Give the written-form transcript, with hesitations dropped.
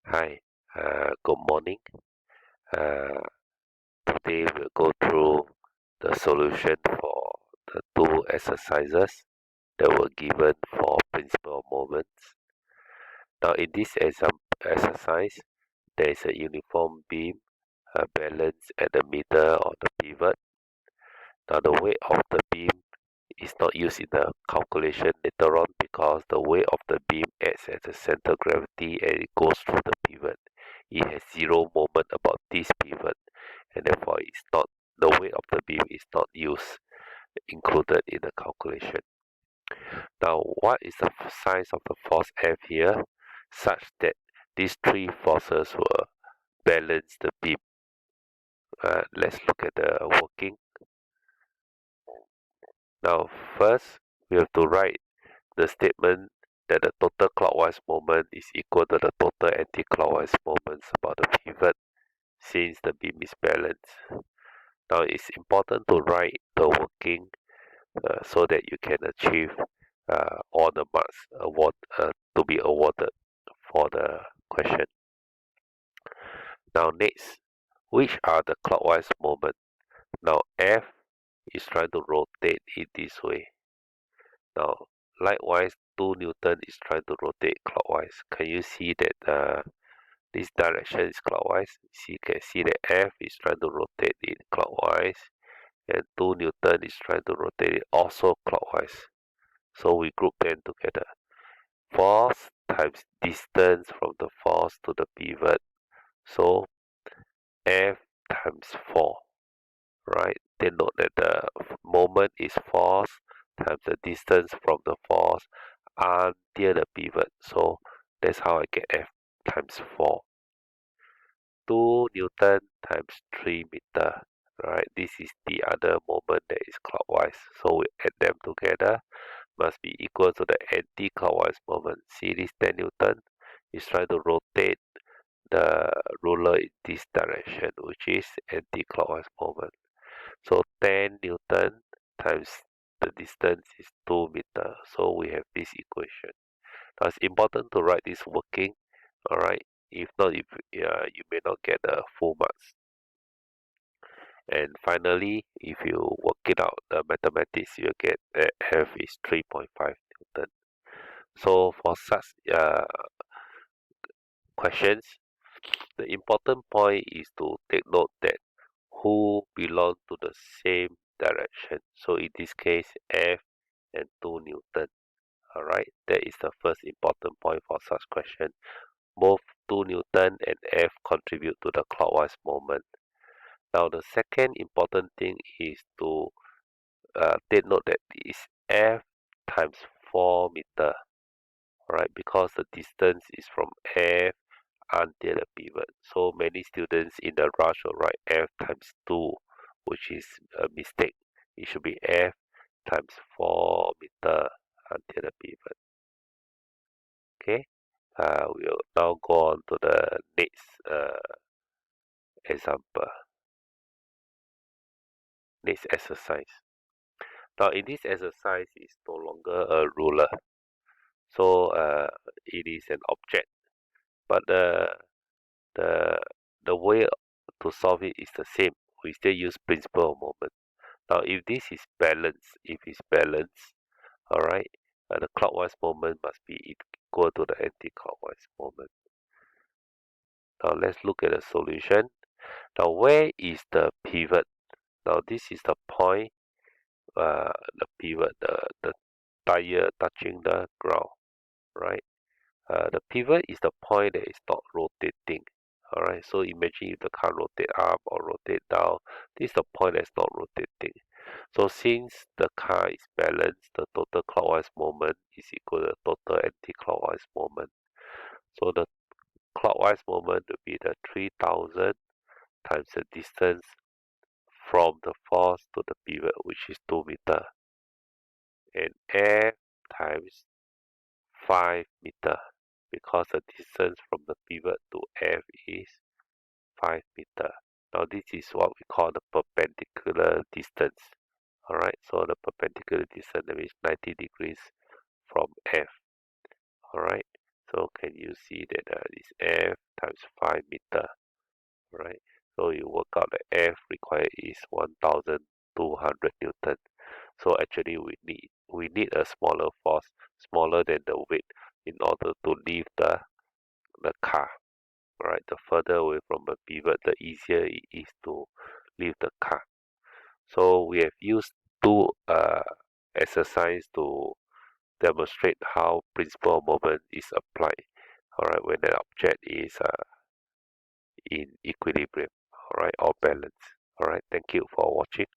Hi, good morning. Uh, Today we'll go through the solution for the two exercises that were given for principal moments. Now, in this exercise, there is a uniform beam balanced at the middle of the pivot. Now, the weight of the beam is not used in the calculation later on because the weight of the beam acts as a center of gravity and it goes through the pivot. It has zero moment about this pivot, and therefore it's not the weight of the beam is not used included in the calculation. Now, what is the size of the force F here, such that these three forces will balance the beam? Let's look at the working. Now, first we have to write the statement that the total clockwise moment is equal to the total anti-clockwise moments about the pivot since the beam is balanced. Now it's important to write the working so that you can achieve all the marks to be awarded for the question. Now next, which are the clockwise moment? Now F is trying to rotate it this way. Now likewise 2 Newton is trying to rotate clockwise. Can you see that this direction is clockwise? You can see that F is trying to rotate it clockwise and 2 Newton is trying to rotate it also clockwise. So we group them together. Force times distance from the force to the pivot. So F times 4, right? Then note that the moment is force times the distance from the force until the pivot. So that's how I get F times 4. 2 Newton times 3 meter, right? This is the other moment that is clockwise. So we add them together, must be equal to the anti-clockwise moment. See this 10 Newton is trying to rotate the ruler in this direction, which is anti-clockwise moment. So 10 Newton times the distance is 2 meter. So we have this equation. Now it's important to write this working, alright? If not, you may not get the full marks. And finally, if you work it out, the mathematics, you get that F is 3.5 Newton. So for such questions, the important point is to take note that who belong to the same direction. So in this case, F and 2 Newton. Alright, that is the first important point for such question. Both 2 Newton and F contribute to the clockwise moment. Now the second important thing is to take note that is F times 4 meter, right? Because the distance is from F until the pivot. So many students in the rush will write F times 2, which is a mistake. It should be F times 4 meter until the pivot. Okay, we'll now go on to the next example, next exercise. Now in this exercise, it's no longer a ruler. So it is an object, but the the way to solve it is the same. We still use principle of moment. Now, if this is balanced, if it's balanced, all right, the clockwise moment must be equal to the anti-clockwise moment. Now, let's look at the solution. Now, where is the pivot? Now, this is the point, the pivot, the tire touching the ground, right? The pivot is the point that is not rotating. Alright, so imagine if the car rotate up or rotate down, this is the point that's not rotating. So since the car is balanced, the total clockwise moment is equal to the total anti-clockwise moment. So the clockwise moment will be the 3000 times the distance from the force to the pivot, which is 2 meter, and F times 5 meter, because the distance from the pivot to F is 5 meter. Now this is what we call the perpendicular distance. Alright, so the perpendicular distance, that means 90 degrees from F. Alright, so can you see that this F times 5 meter. Right? So you work out the F required is 1,200 Newton. So actually we need a smaller force, smaller than the weight, in order to lift the car. Right? The further away from the pivot, the easier it is to lift the car. So we have used two exercise to demonstrate how principle of moment is applied. Alright, when an object is in equilibrium, alright, or balance. Alright, thank you for watching.